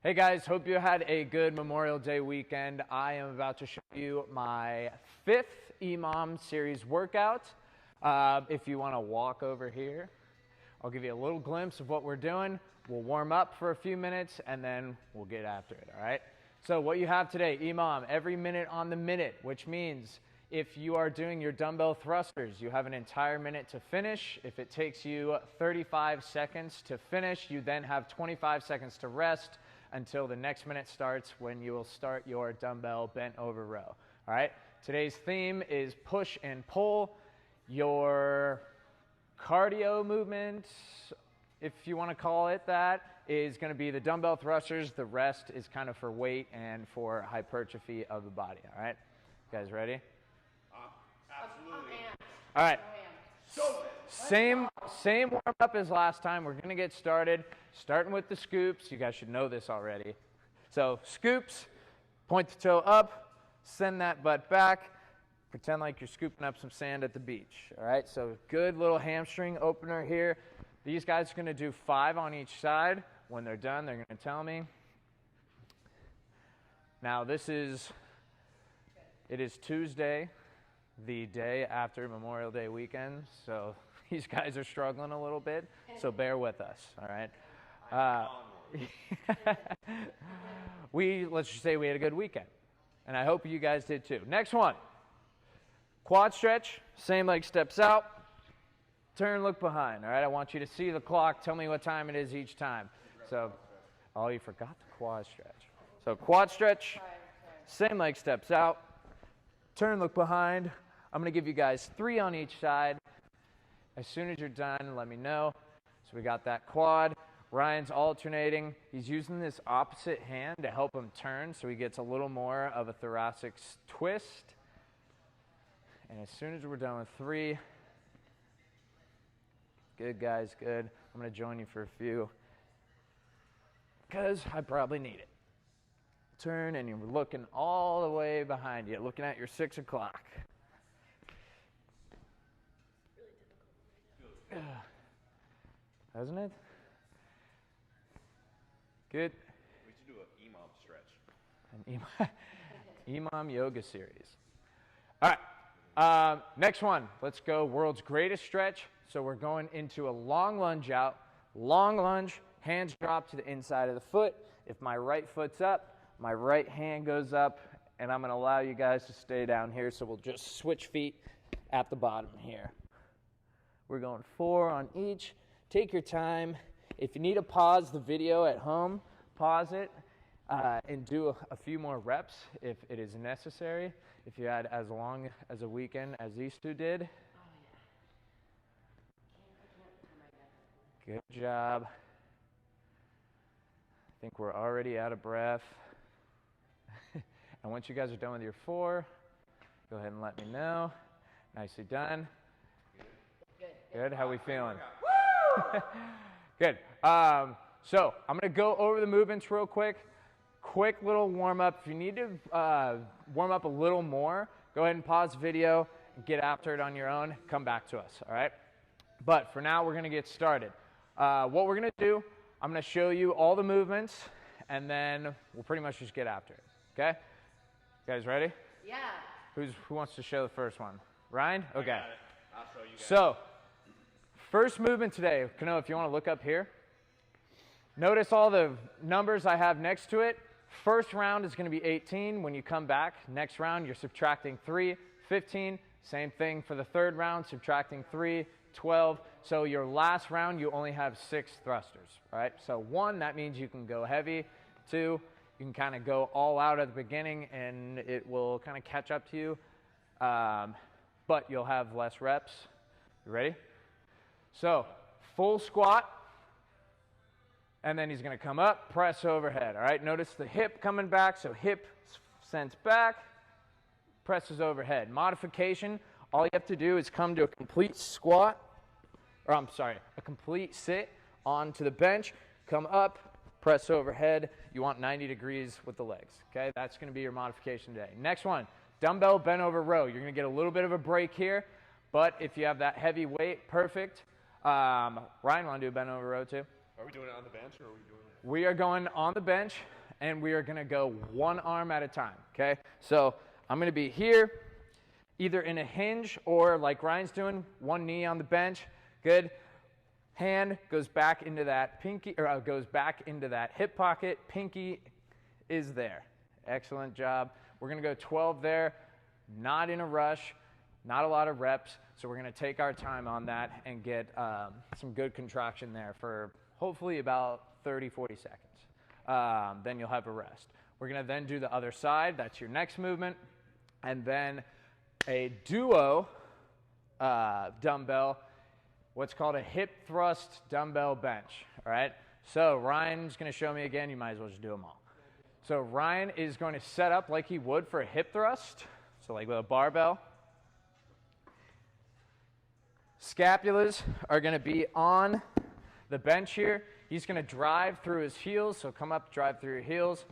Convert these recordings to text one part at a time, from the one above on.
Hey guys, hope you had a good Memorial Day weekend. I am about to show you my 5th EMOM series workout. If you want to walk over here, I'll give you a little glimpse of what we're doing. We'll warm up for a few minutes and then we'll get after it, all right? So what you have today, EMOM, every minute on the minute, which means if you are doing your dumbbell thrusters, you have an entire minute to finish. If it takes you 35 seconds to finish, you then have 25 seconds to rest until the next minute starts when you will start your dumbbell bent over row. All right, today's theme is push and pull. Your cardio movement, if you want to call it that, is going to be the dumbbell thrusters. The rest is kind of for weight and for hypertrophy of the body. All right, you guys ready? Absolutely. All right. Same warm up as last time. We're going to get started, starting with the scoops. You guys should know this already. So scoops, point the toe up, send that butt back, pretend like you're scooping up some sand at the beach. All right, so good little hamstring opener here. These guys are going to do 5 on each side. When they're done, they're going to tell me. Now it is Tuesday, the day after Memorial Day weekend, so these guys are struggling a little bit, so bear with us, all right? Let's just say we had a good weekend, and I hope you guys did too. Next one, quad stretch, same leg steps out, turn, look behind, all right? I want you to see the clock, tell me what time it is each time. So, oh, you forgot the quad stretch. So quad stretch, same leg steps out, turn, look behind. I'm going to give you guys 3 on each side. As soon as you're done, let me know. So we got that quad. Ryan's alternating. He's using this opposite hand to help him turn so he gets a little more of a thoracic twist. And as soon as we're done with 3, good guys, good. I'm going to join you for a few because I probably need it. Turn, and you're looking all the way behind you, looking at your 6 o'clock. Hasn't it? Good. We should do an EMOM stretch. An EMOM yoga series. All right, next one. Let's go world's greatest stretch. So we're going into a long lunge out. Long lunge, hands drop to the inside of the foot. If my right foot's up, my right hand goes up, and I'm going to allow you guys to stay down here, so we'll just switch feet at the bottom here. We're going 4 on each. Take your time. If you need to pause the video at home, pause it and do a few more reps if it is necessary. If you had as long as a weekend as these two did. Good job. I think we're already out of breath. And once you guys are done with your 4, go ahead and let me know. Nicely done. Good. How we feeling? Good. So I'm going to go over the movements real quick. Quick little warm up. If you need to warm up a little more, go ahead and pause the video and get after it on your own. Come back to us, all right? But for now, we're going to get started. What we're going to do, I'm going to show you all the movements, and then we'll pretty much just get after it, okay? You guys ready? Yeah. Who wants to show the first one? Ryan? Okay. I got it. I'll show you guys. So, first movement today, Kano, if you want to look up here. Notice all the numbers I have next to it. First round is going to be 18. When you come back, next round, you're subtracting 3, 15. Same thing for the third round, subtracting 3, 12. So your last round, you only have 6 thrusters, right? So 1, that means you can go heavy. 2, you can kind of go all out at the beginning, and it will kind of catch up to you. But you'll have less reps. You ready? So, full squat, and then he's going to come up, press overhead, all right? Notice the hip coming back, so hip sends back, presses overhead. Modification, all you have to do is come to a complete squat, a complete sit onto the bench, come up, press overhead. You want 90 degrees with the legs, okay? That's going to be your modification today. Next one, dumbbell bent over row. You're going to get a little bit of a break here, but if you have that heavy weight, perfect. Ryan, want to do a bent over row too? Are we doing it on the bench or are we doing it? We are going on the bench, and we are going to go one arm at a time, okay? So I'm going to be here, either in a hinge or like Ryan's doing, one knee on the bench. Good. Hand goes back into that pinky, or goes back into that hip pocket. Pinky is there. Excellent job. We're going to go 12 there, not in a rush, not a lot of reps. So we're going to take our time on that and get some good contraction there for hopefully about 30, 40 seconds. Then you'll have a rest. We're going to then do the other side. That's your next movement. And then a duo dumbbell, what's called a hip thrust dumbbell bench. All right? So Ryan's going to show me again. You might as well just do them all. So Ryan is going to set up like he would for a hip thrust. So like with a barbell. Scapulas are going to be on the bench here. He's going to drive through his heels. So come up, drive through your heels.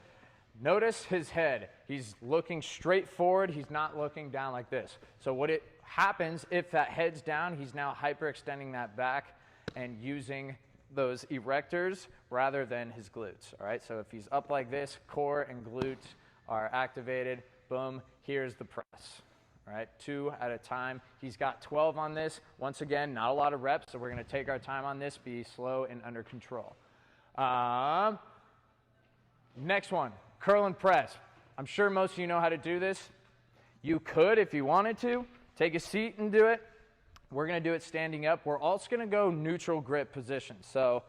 Notice his head. He's looking straight forward. He's not looking down like this. So what it happens if that head's down, he's now hyperextending that back and using those erectors rather than his glutes. All right, so if he's up like this, core and glutes are activated. Boom, here's the press. All right, 2 at a time. He's got 12 on this. Once again, not a lot of reps, so we're going to take our time on this, be slow and under control. Next one, curl and press. I'm sure most of you know how to do this. You could, if you wanted to, take a seat and do it. We're going to do it standing up. We're also going to go neutral grip position. So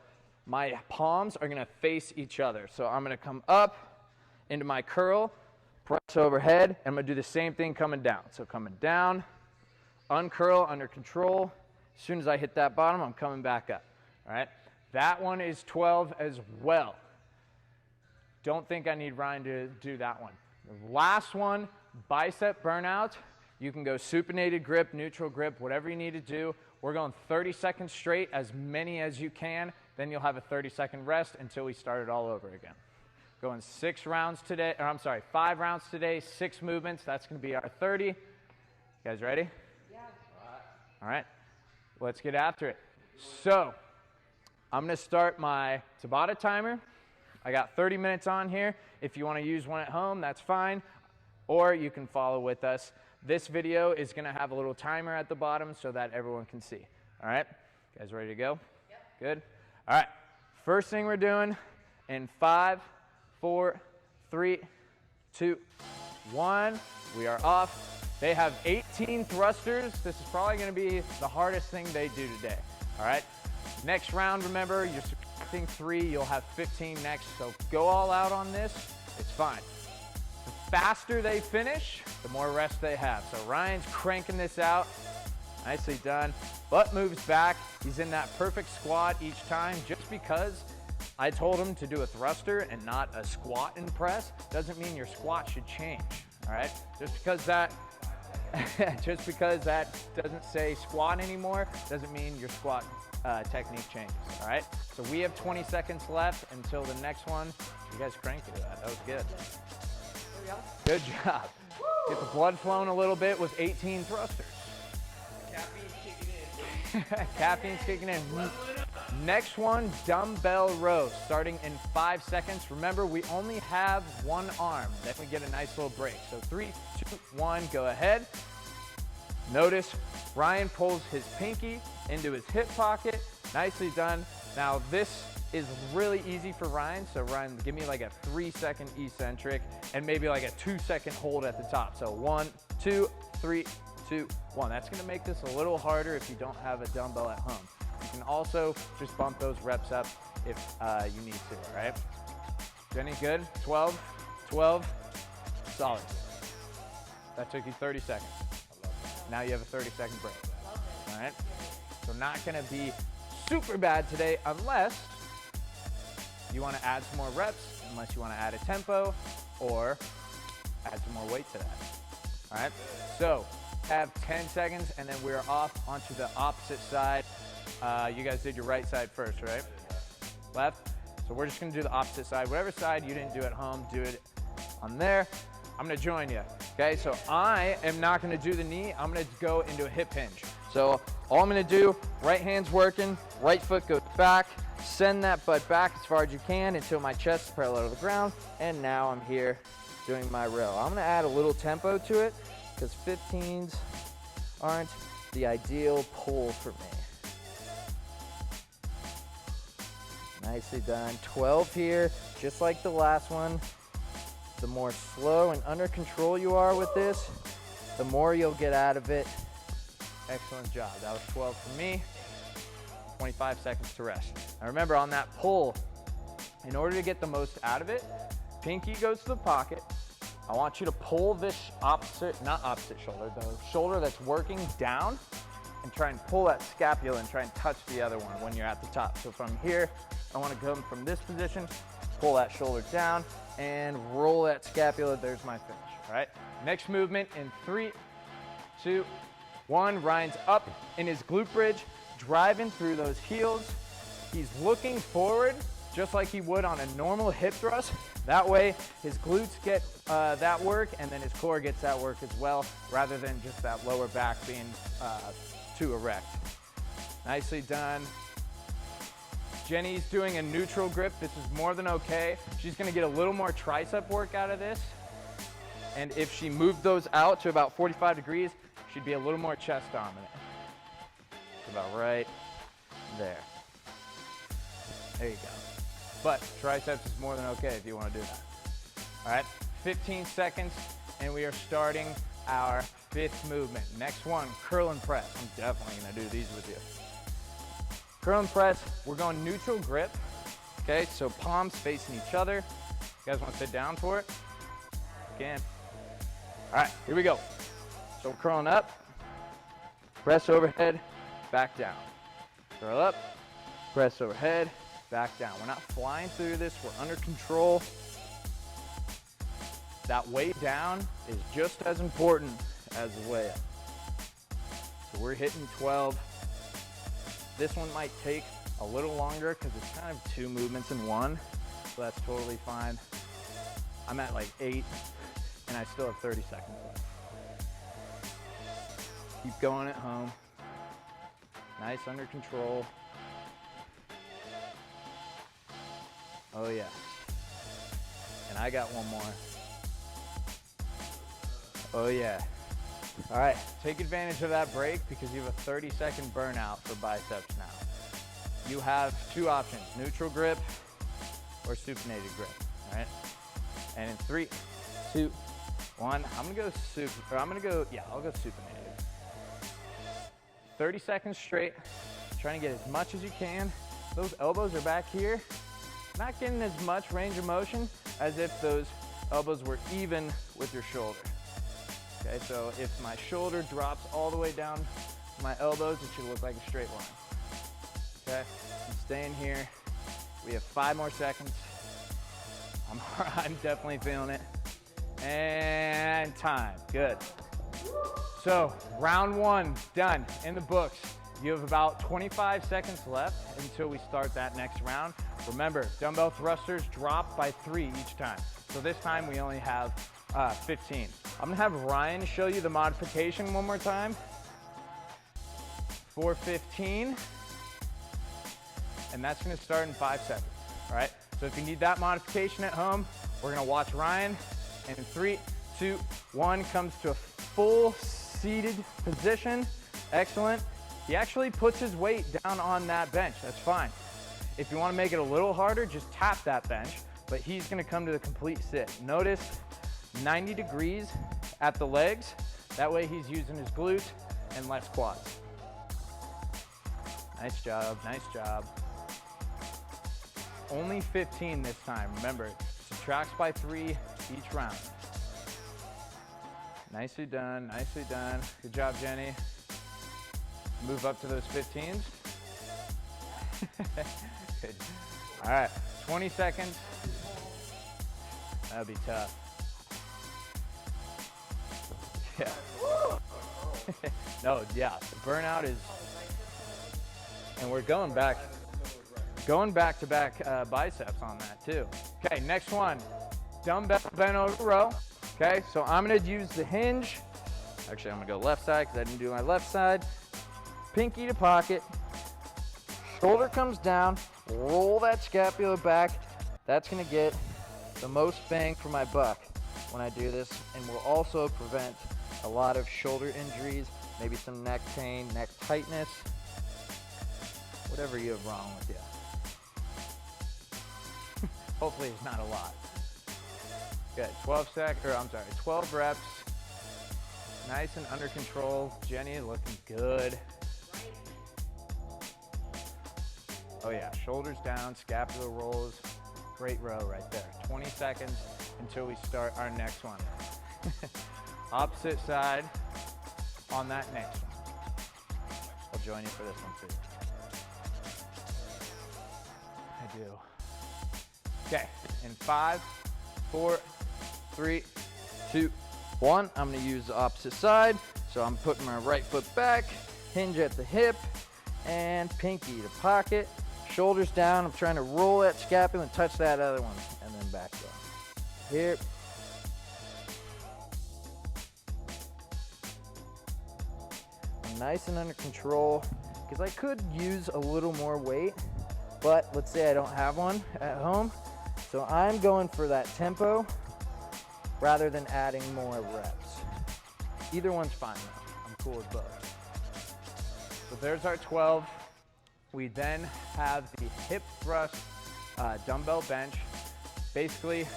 my palms are going to face each other. So I'm going to come up into my curl, press overhead, and I'm going to do the same thing coming down. So coming down, uncurl, under control. As soon as I hit that bottom, I'm coming back up. All right? That one is 12 as well. Don't think I need Ryan to do that one. The last one, bicep burnout. You can go supinated grip, neutral grip, whatever you need to do. We're going 30 seconds straight, as many as you can. Then you'll have a 30-second rest until we start it all over again. Going 5 rounds today, 6 movements. That's going to be our 30. You guys ready? Yeah. All right. Let's get after it. So I'm going to start my Tabata timer. I got 30 minutes on here. If you want to use one at home, that's fine. Or you can follow with us. This video is going to have a little timer at the bottom so that everyone can see. All right? You guys ready to go? Yep. Good? All right. First thing we're doing in 5, 4, 3, 2, 1. We are off. They have 18 thrusters. This is probably going to be the hardest thing they do today. All right? Next round, remember, you're subtracting 3. You'll have 15 next. So go all out on this. It's fine. The faster they finish, the more rest they have. So Ryan's cranking this out. Nicely done. Butt moves back. He's in that perfect squat each time. Just because I told him to do a thruster and not a squat and press doesn't mean your squat should change. All right? Just because that doesn't say squat anymore doesn't mean your squat technique changes. All right? So we have 20 seconds left until the next one. You guys cranked through that. That was good. Good job. Get the blood flowing a little bit with 18 thrusters. Caffeine's kicking in. Caffeine's kicking in. Next one, dumbbell rows, starting in 5 seconds. Remember, we only have one arm. Then we get a nice little break. So 3, 2, 1, go ahead. Notice Ryan pulls his pinky into his hip pocket. Nicely done. Now this is really easy for Ryan. So Ryan, give me like a 3-second eccentric and maybe like a 2-second hold at the top. So 1, 2, 3, 2, 1. That's gonna make this a little harder if you don't have a dumbbell at home. You can also just bump those reps up if you need to, all right? Jenny, good? 12, 12, solid. That took you 30 seconds. Now you have a 30-second break, all right? So not gonna be super bad today unless you wanna add some more reps, unless you wanna add a tempo or add some more weight to that, all right? So have 10 seconds and then we're off onto the opposite side. You guys did your right side first, right? Left. So we're just gonna do the opposite side. Whatever side you didn't do at home, do it on there. I'm gonna join you, okay? So I am not gonna do the knee. I'm gonna go into a hip hinge. So all I'm gonna do, right hand's working, right foot goes back, Send that butt back as far as you can until my chest is parallel to the ground. And now I'm here doing my row. I'm gonna add a little tempo to it because 15s aren't the ideal pull for me. Nicely done. 12 here, just like the last one. The more slow and under control you are with this, the more you'll get out of it. Excellent job. That was 12 for me. 25 seconds to rest. Now remember, on that pull, in order to get the most out of it, pinky goes to the pocket. I want you to pull this not opposite shoulder, the shoulder that's working down, and try and pull that scapula and try and touch the other one when you're at the top. So from here, I want to come from this position, pull that shoulder down, and roll that scapula. There's my finish. All right. Next movement in 3, 2, 1. Ryan's up in his glute bridge, driving through those heels. He's looking forward just like he would on a normal hip thrust. That way his glutes get that work, and then his core gets that work as well, rather than just that lower back being too erect. Nicely done. Jenny's doing a neutral grip. This is more than okay. She's gonna get a little more tricep work out of this. And if she moved those out to about 45 degrees, she'd be a little more chest dominant. About right there. There you go. But triceps is more than okay if you want to do that. All right, 15 seconds, and we are starting our 5th movement. Next one, curl and press. I'm definitely going to do these with you. Curl and press, we're going neutral grip. Okay, so palms facing each other. You guys want to sit down for it? You can. All right, here we go. So we're curling up, press overhead, back down. Curl up, press overhead, back down. We're not flying through this, we're under control. That way down is just as important as the way up. So we're hitting 12. This one might take a little longer because it's kind of 2 movements in one, so that's totally fine. I'm at like 8, and I still have 30 seconds left. Keep going at home. Nice, under control. Oh yeah. And I got one more. Oh yeah. All right, take advantage of that break because you have a 30-second burnout for biceps now. You have 2 options, neutral grip or supinated grip, all right? And in 3, 2, 1, I'll go supinated. 30 seconds straight, trying to get as much as you can. Those elbows are back here, not getting as much range of motion as if those elbows were even with your shoulder. Okay, so if my shoulder drops all the way down to my elbows, it should look like a straight line. Okay, I'm staying here. We have 5 more seconds. I'm definitely feeling it. And time, good. So round 1 done, in the books. You have about 25 seconds left until we start that next round. Remember, dumbbell thrusters drop by 3 each time. So this time we only have 15. I'm gonna have Ryan show you the modification one more time for 15. And that's gonna start in 5 seconds, all right? So if you need that modification at home, we're gonna watch Ryan, and in 3, 2, 1, comes to a full seated position. Excellent. He actually puts his weight down on that bench, that's fine. If you wanna make it a little harder, just tap that bench, but he's gonna come to the complete sit. Notice 90 degrees at the legs. That way he's using his glutes and less quads. Nice job, nice job. Only 15 this time. Remember, subtracts by 3 each round. Nicely done, nicely done. Good job, Jenny. Move up to those 15s. Good. All right, 20 seconds. That'll be tough. Yeah. No, yeah, the burnout is, and we're going back to back biceps on that too. Okay, next one, dumbbell bent over row. Okay, so I'm gonna use the hinge. Actually, I'm gonna go left side because I didn't do my left side. Pinky to pocket, shoulder comes down, roll that scapula back. That's gonna get the most bang for my buck when I do this, and will also prevent a lot of shoulder injuries, maybe some neck pain, neck tightness, whatever you have wrong with you. Hopefully it's not a lot. Good, 12 reps. Nice and under control. Jenny looking good. Oh yeah, shoulders down, scapula rolls. Great row right there. 20 seconds until we start our next one. Opposite side on that next one. I'll join you for this one too. I do. Okay, in 5, 4, 3, 2, 1. I'm gonna use the opposite side. So I'm putting my right foot back, hinge at the hip, and pinky to pocket. Shoulders down. I'm trying to roll that scapula and touch that other one, and then back down. Here. I'm nice and under control, because I could use a little more weight, but let's say I don't have one at home. So I'm going for that tempo rather than adding more reps. Either one's fine though. I'm cool with both. So there's our 12. We then have the hip thrust dumbbell bench, basically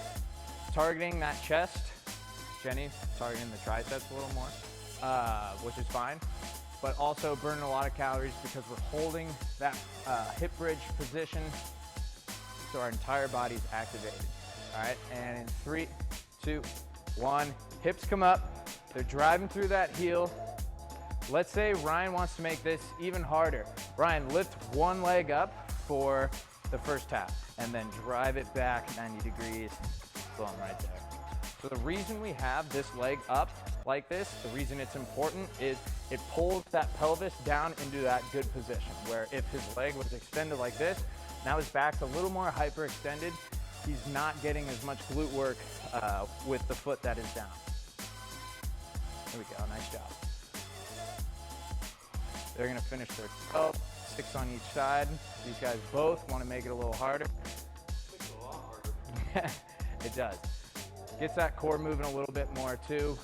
targeting that chest. Jenny targeting the triceps a little more, which is fine, but also burning a lot of calories because we're holding that hip bridge position so our entire body's activated. All right, and in 3, 2, 1, hips come up. They're driving through that heel. Let's say Ryan wants to make this even harder. Ryan, lift one leg up for the first half and then drive it back 90 degrees. Boom, right there. So the reason we have this leg up like this, the reason it's important is it pulls that pelvis down into that good position, where if his leg was extended like this, now his back's a little more hyperextended. He's not getting as much glute work with the foot that is down. There we go, nice job. They're gonna finish their 12, 6 on each side. These guys both wanna make it a little harder. Makes it a lot harder. It does. Gets that core moving a little bit more too,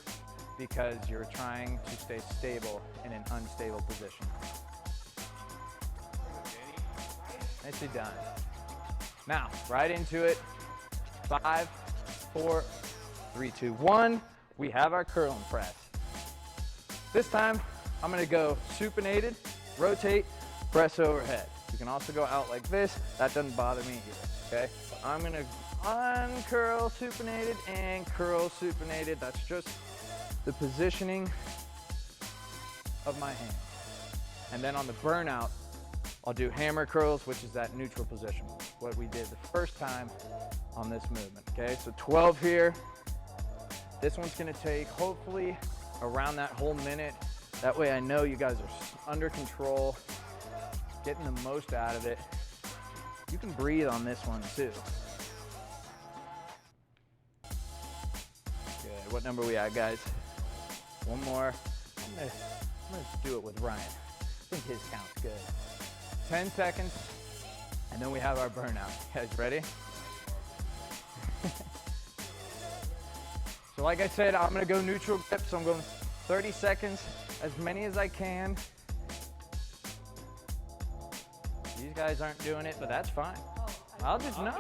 because you're trying to stay stable in an unstable position. Nicely done. Now, right into it. 5, 4, 3, 2, 1. We have our curl and press. This time, I'm gonna go supinated, rotate, press overhead. You can also go out like this. That doesn't bother me either, okay? So I'm gonna uncurl supinated and curl supinated. That's just the positioning of my hand. And then on the burnout, I'll do hammer curls, which is that neutral position, what we did the first time on this movement, okay? So 12 here. This one's gonna take hopefully around that whole minute. That way I know you guys are under control, getting the most out of it. You can breathe on this one too. Good, what number we at, guys? One more. I'm gonna just do it with Ryan. I think his count's good. 10 seconds, and then we have our burnout. You guys ready? So like I said, I'm gonna go neutral grip, so I'm going 30 seconds, as many as I can. These guys aren't doing it, but that's fine. I'll just, no.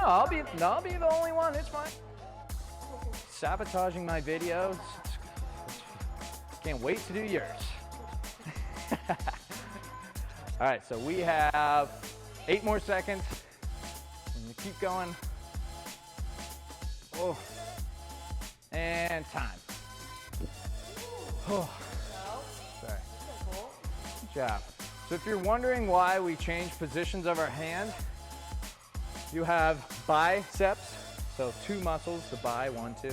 I'll be the only one, it's fine. Sabotaging my videos. Can't wait to do yours. All right, so we have 8 more seconds. And you keep going. Oh, and time. Oh, sorry. Good job. So if you're wondering why we change positions of our hand, you have biceps, so 2 muscles, the bi, 1, 2.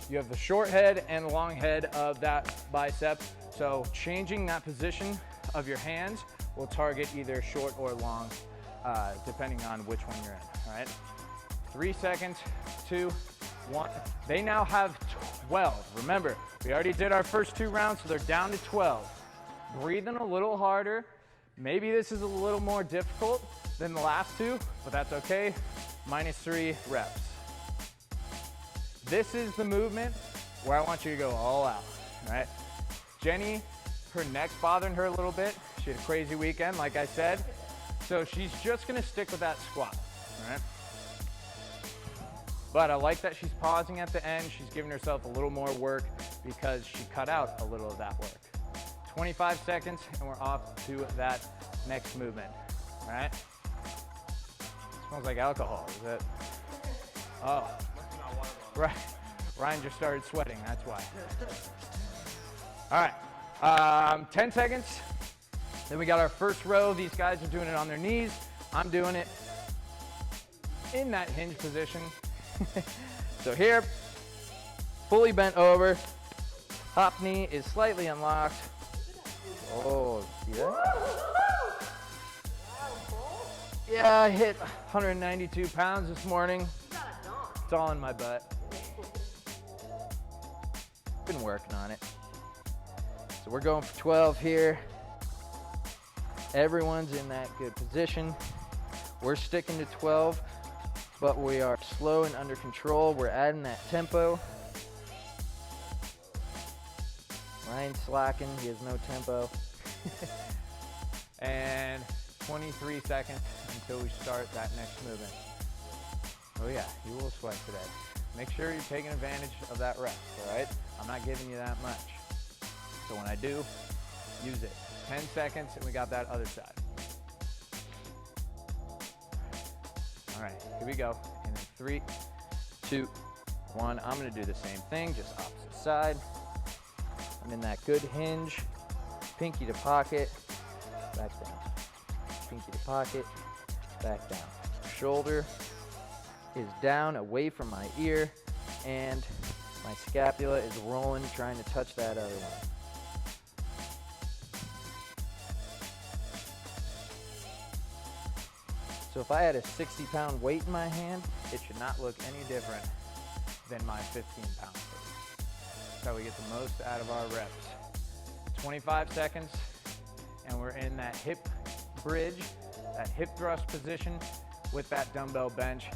You have the short head and the long head of that bicep. So changing that position of your hands will target either short or long, depending on which one you're in, all right? 3 seconds, 2, 1. They now have 12. Remember, we already did our first 2 rounds, so they're down to 12. Breathing a little harder Maybe this is a little more difficult than the last two, but that's okay. -3 reps. This is the movement where I want you to go all out, all right? Jenny, her neck's bothering her a little bit. She had a crazy weekend, like I said. So she's just gonna stick with that squat, all right? But I like that she's pausing at the end. She's giving herself a little more work because she cut out a little of that work. 25 seconds and we're off to that next movement, all right? Smells like alcohol, is it? Oh, right. Ryan just started sweating, that's why. All right, 10 seconds. Then we got our first row. These guys are doing it on their knees. I'm doing it in that hinge position. So here, fully bent over, top knee is slightly unlocked. Oh, see that? Yeah, I hit 192 pounds this morning. It's all in my butt. Been working on it. So we're going for 12 here. Everyone's in that good position. We're sticking to 12, but we are slow and under control. We're adding that tempo. Ryan's slacking, he has no tempo. And 23 seconds until we start that next movement. Oh yeah, you will sweat today. Make sure you're taking advantage of that rest, all right? I'm not giving you that much. So when I do, use it. 10 seconds and we got that other side. All right, here we go. And in 3, 2, 1, I'm gonna do the same thing, just opposite side. I'm in that good hinge, pinky to pocket, back down. Pinky to pocket, back down. Shoulder is down away from my ear and my scapula is rolling, trying to touch that other one. So if I had a 60-pound weight in my hand, it should not look any different than my 15-pound weight. That's how we get the most out of our reps. 25 seconds, and we're in that hip bridge, that hip thrust position with that dumbbell bench.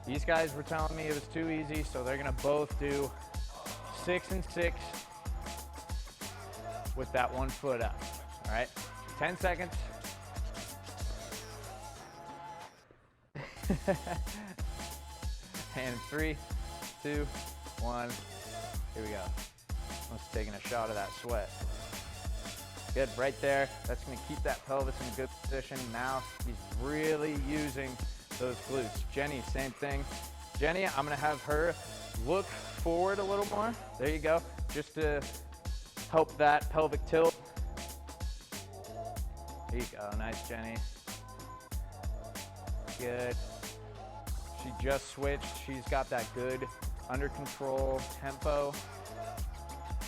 These guys were telling me it was too easy, so they're gonna both do 6 and 6 with that 1 foot up, all right? 10 seconds. And 3, 2, 1, here we go. Almost taking a shot of that sweat. Good, right there. That's gonna keep that pelvis in a good position. Now he's really using those glutes. Jenny, same thing. Jenny, I'm gonna have her look forward a little more. There you go, just to help that pelvic tilt. There you go, nice, Jenny. Good. She just switched. She's got that good under control tempo.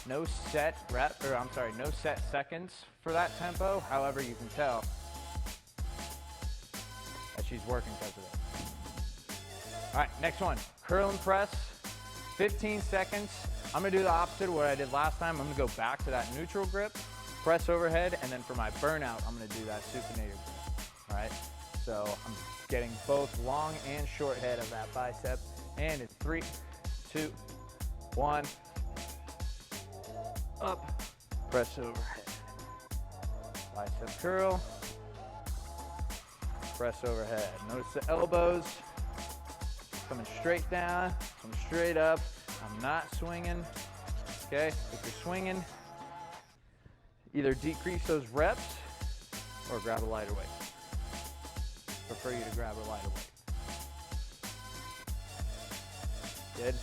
No set no set seconds for that tempo. However, you can tell that she's working because of it. All right, next one, curl and press, 15 seconds. I'm gonna do the opposite of what I did last time. I'm gonna go back to that neutral grip, press overhead, and then for my burnout, I'm gonna do that supinated grip, all right? So I'm getting both long and short head of that bicep. And in 3, 2, 1, up, press overhead. Bicep curl, press overhead. Notice the elbows coming straight down, coming straight up. I'm not swinging, okay? If you're swinging, either decrease those reps or grab a lighter weight. Prefer you to grab a lighter weight. Good.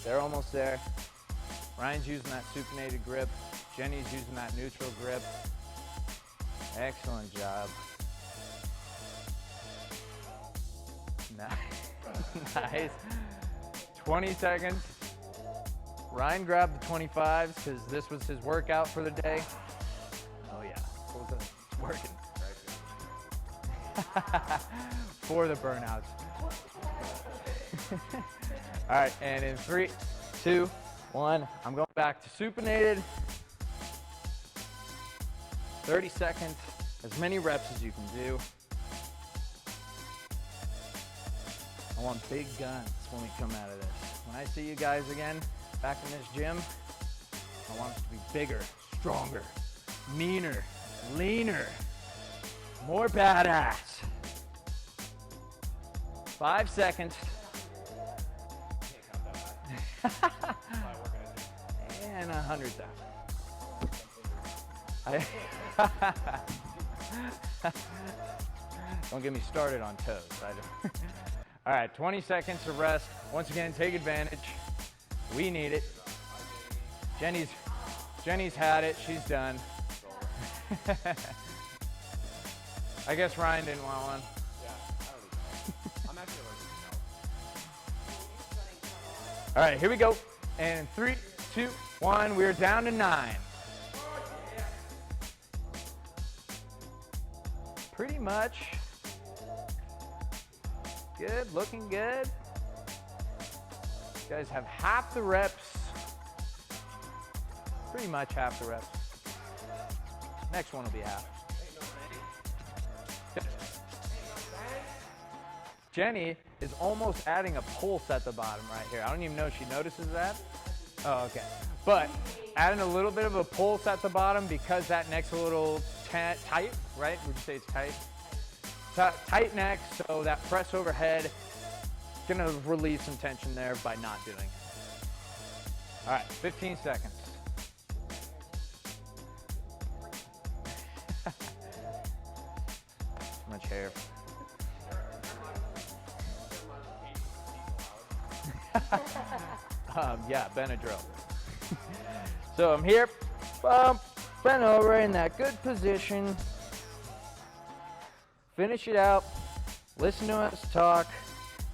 They're almost there. Ryan's using that supinated grip. Jenny's using that neutral grip. Excellent job. Nice. 20 seconds. Ryan grabbed the 25s because this was his workout for the day. Oh yeah, it's working. For the burnouts. All right, and in 3, 2, 1, I'm going back to supinated. 30 seconds, as many reps as you can do. I want big guns when we come out of this. When I see you guys again back in this gym, I want us to be bigger, stronger, meaner, leaner, more badass. 5 seconds. And 100,000. Don't get me started on toes. All right, 20 seconds to rest. Once again, take advantage. We need it. Jenny's had it. She's done. I guess Ryan didn't want one. Yeah, I don't know. I'm actually allergic to milk. All right, here we go. And 3, 2, 1. We're down to 9. Pretty much. Good, looking good. You guys have half the reps. Pretty much half the reps. Next one will be half. Jenny is almost adding a pulse at the bottom right here. I don't even know if she notices that. Oh, okay. But adding a little bit of a pulse at the bottom because that neck's a little tight, right? Would you say it's tight? Tight neck, so that press overhead, gonna release some tension there by not doing it. All right, 15 seconds. Too much hair. Yeah, Benadryl. So I'm here, bent over in that good position. Finish it out. Listen to us talk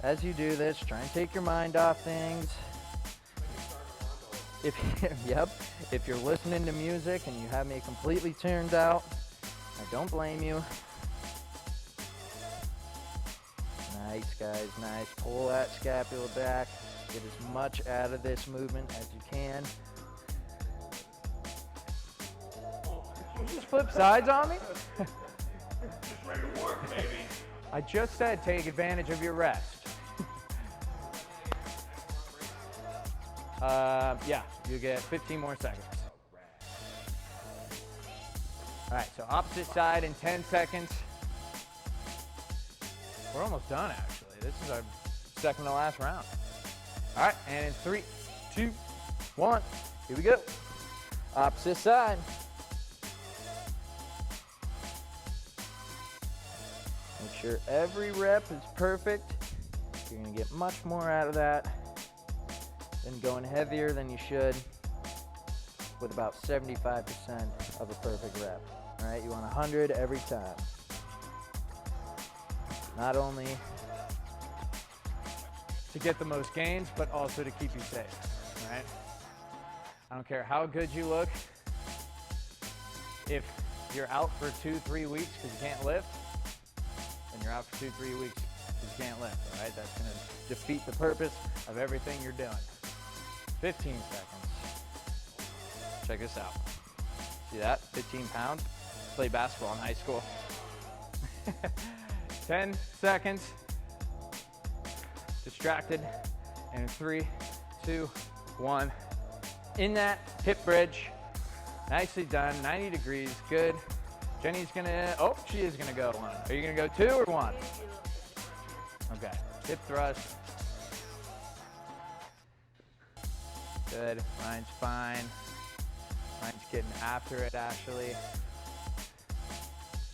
as you do this. Try and take your mind off things. If you're listening to music and you have me completely tuned out, I don't blame you. Nice, guys, nice. Pull that scapula back. Get as much out of this movement as you can. You just flip sides on me? Ready to work, baby. I just said take advantage of your rest. Yeah, you get 15 more seconds. All right, so opposite side in 10 seconds. We're almost done, actually. This is our second to last round. All right, and in 3, 2, 1, here we go. Opposite side. Make sure every rep is perfect. You're gonna get much more out of that than going heavier than you should with about 75% of a perfect rep. All right, you want 100 every time. Not only to get the most gains, but also to keep you safe, all right? I don't care how good you look. If you're out for 2-3 weeks because you can't lift, then you're out for 2-3 weeks because you can't lift, all right? That's gonna defeat the purpose of everything you're doing. 15 seconds. Check this out. See that? 15 pounds. Played basketball in high school. 10 seconds. Distracted. And 3, 2, 1. In that hip bridge. Nicely done. 90 degrees. Good. Jenny's gonna, oh, she is gonna go 1. Are you gonna go 2 or 1? Okay. Hip thrust. Good. Mine's fine. Mine's getting after it, actually.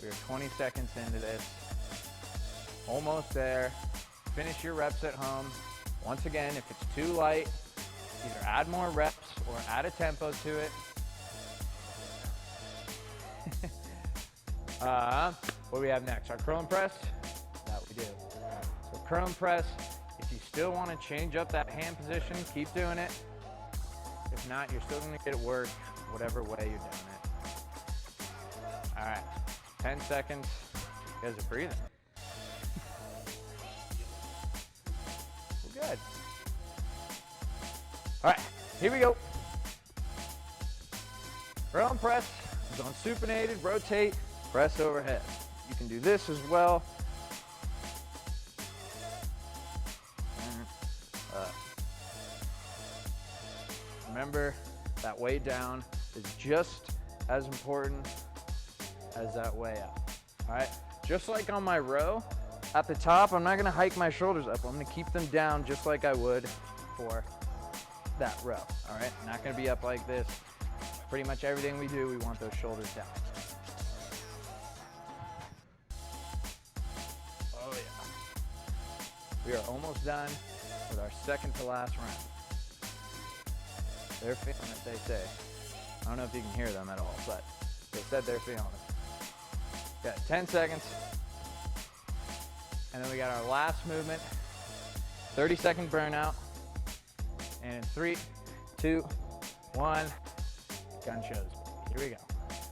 We're 20 seconds into this. Almost there. Finish your reps at home. Once again, if it's too light, either add more reps or add a tempo to it. What do we have next? Our curl and press? That we do. So curl and press, if you still want to change up that hand position, keep doing it. If not, you're still going to get it work whatever way you're doing it. All right, 10 seconds. You guys are breathing. Well, good. All right, here we go. Curl and press. Going supinated, rotate. press overhead. You can do this as well. And up. Remember, that way down is just as important as that way up. All right, just like on my row, at the top, I'm not gonna hike my shoulders up. I'm gonna keep them down just like I would for that row, all right? Not gonna be up like this. Pretty much everything we do, we want those shoulders down. Oh yeah. We are almost done with our second to last round. They're feeling it, they say. I don't know if you can hear them at all, but they said they're feeling it. Got 10 seconds. And then we got our last movement, 30-second burnout. And in 3, 2, 1, gun shows. Here we go.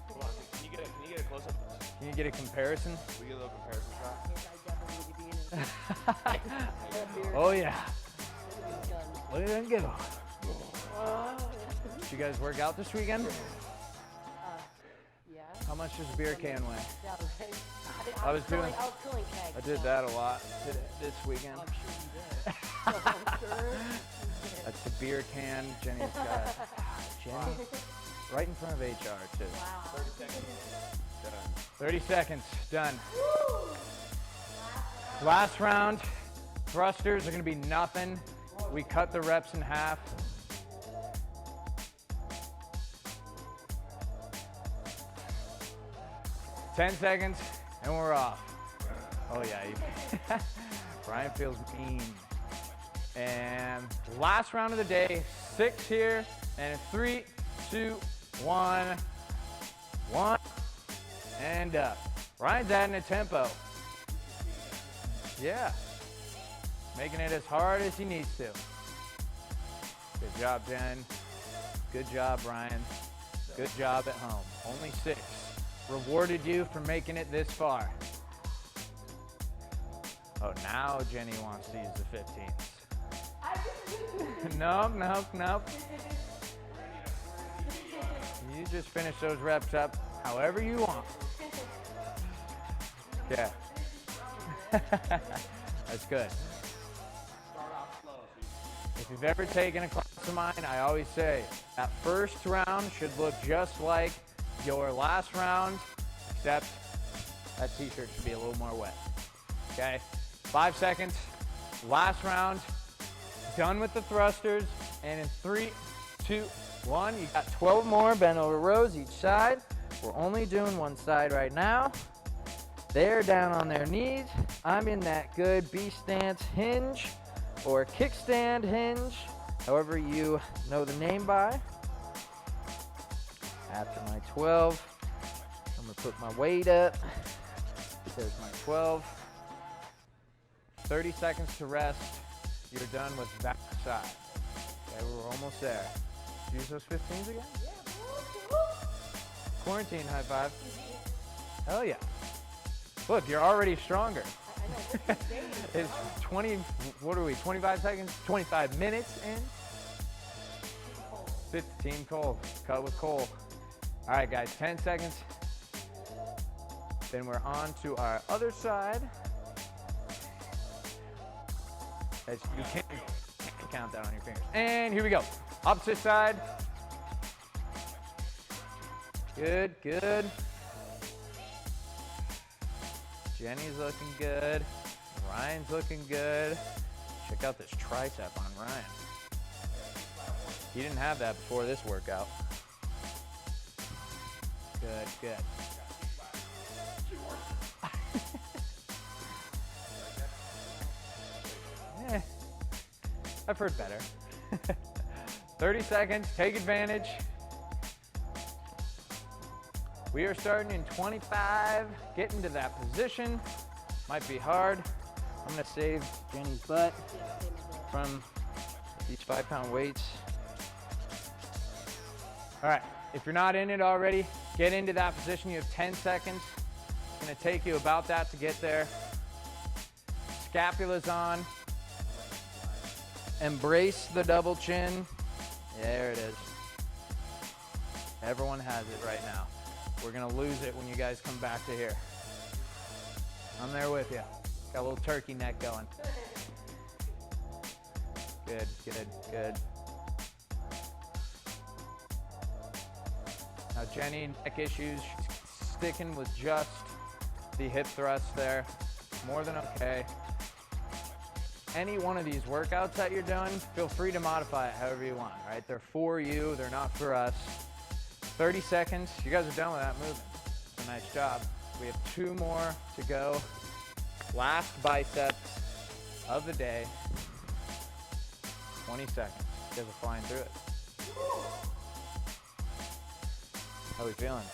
Come on, can you get a close-up? Can you get a comparison? We get a little comparison shot. Oh yeah. Look at them go. Did you guys work out this weekend? Yeah. How much does a beer can weigh? Yeah, right. I was filling kegs. I did that a lot this weekend. I'm sure you did. I'm sure you did. That's the beer can Jenny's got. Jenny, right in front of HR too. Wow. 30 seconds. Done. 30 seconds, done. Last round, thrusters are gonna be nothing. We cut the reps in half. Ten seconds, and we're off. Oh yeah, Brian feels mean. And last round of the day, 6 here, and 3, 2, 1, 1, and up. Ryan's adding a tempo. Yeah, making it as hard as he needs to. Good job, Jen. Good job, Ryan. Good job at home. Only 6. Rewarded you for making it this far. Oh, now Jenny wants to use the 15s. Nope. You just finish those reps up however you want. Yeah. That's good. If you've ever taken a class of mine, I always say that first round should look just like your last round, except that t-shirt should be a little more wet. Okay, 5 seconds, last round, done with the thrusters, and in 3, 2, 1, you got 12 more bent over rows each side. We're only doing one side right now. They're down on their knees. I'm in that good B stance hinge or kickstand hinge, however you know the name by. After my 12, I'm gonna put my weight up. There's my 12. 30 seconds to rest. You're done with that side. Okay, we're almost there. Use those 15s again? Quarantine high five. Hell yeah. Look, you're already stronger. I know. It's 20, what are we, 25 seconds? 25 minutes in? 15 cold, cut with Cole. All right, guys, 10 seconds. Then we're on to our other side. As you can't count that on your fingers. And here we go. Opposite side. Good, good. Jenny's looking good. Ryan's looking good. Check out this tricep on Ryan. He didn't have that before this workout. Good, good. I've heard better. 30 seconds, take advantage. We are starting in 25, get into that position. Might be hard. I'm gonna save Jenny's butt from these 5-pound weights. All right, if you're not in it already, get into that position. You have 10 seconds. It's gonna take you about that to get there. Scapula's on. Embrace the double chin. There it is. Everyone has it right now. We're gonna lose it when you guys come back to here. I'm there with you. Got a little turkey neck going. Good, good, good. Now Jenny, neck issues, she's sticking with just the hip thrust there. More than okay. Any one of these workouts that you're doing, feel free to modify it however you want, right? They're for you, they're not for us. 30 seconds, you guys are done with that movement. It's a nice job. We have 2 more to go. Last biceps of the day. 20 seconds. You guys are flying through it. How are we feeling?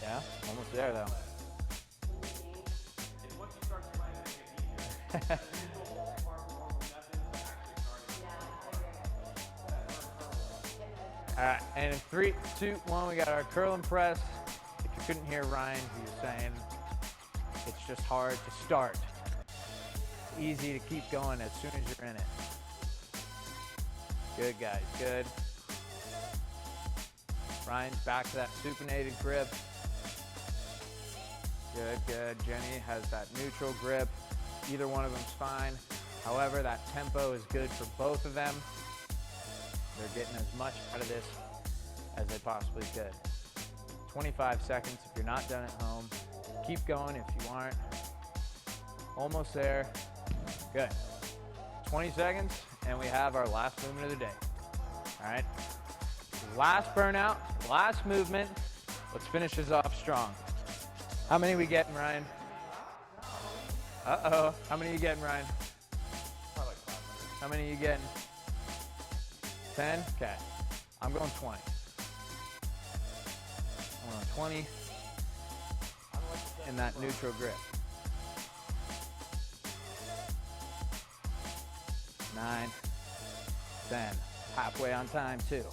Yeah? Almost there though. All right, and in 3, 2, 1, we got our curl and press. If you couldn't hear Ryan, he was saying it's just hard to start. It's easy to keep going as soon as you're in it. Good, guys, good. Ryan's back to that supinated grip. Good, good. Jenny has that neutral grip. Either one of them's fine. However, that tempo is good for both of them. They're getting as much out of this as they possibly could. 25 seconds if you're not done at home. Keep going if you aren't. Almost there. Good. 20 seconds, and we have our last movement of the day. All right. Last burnout, last movement. Let's finish this off strong. How many are we getting, Ryan? Uh-oh. How many are you getting, Ryan? Probably like 500. How many are you getting? 10? Okay. I'm going 20. I'm going 20 in that neutral grip. 9, 10. Halfway on time, too.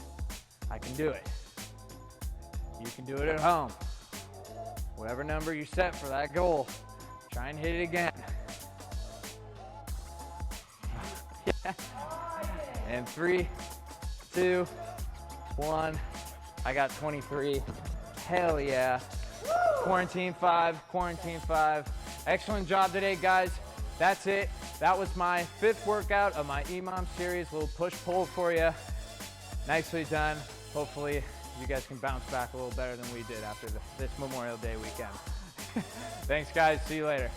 I can do it. You can do it at home. Whatever number you set for that goal, try and hit it again. Yeah. And 3, 2, 1. I got 23. Hell yeah. Quarantine 5, quarantine 5. Excellent job today, guys. That's it. That was my 5th workout of my EMOM series. A little push-pull for you. Nicely done. Hopefully you guys can bounce back a little better than we did after this Memorial Day weekend. Thanks, guys. See you later.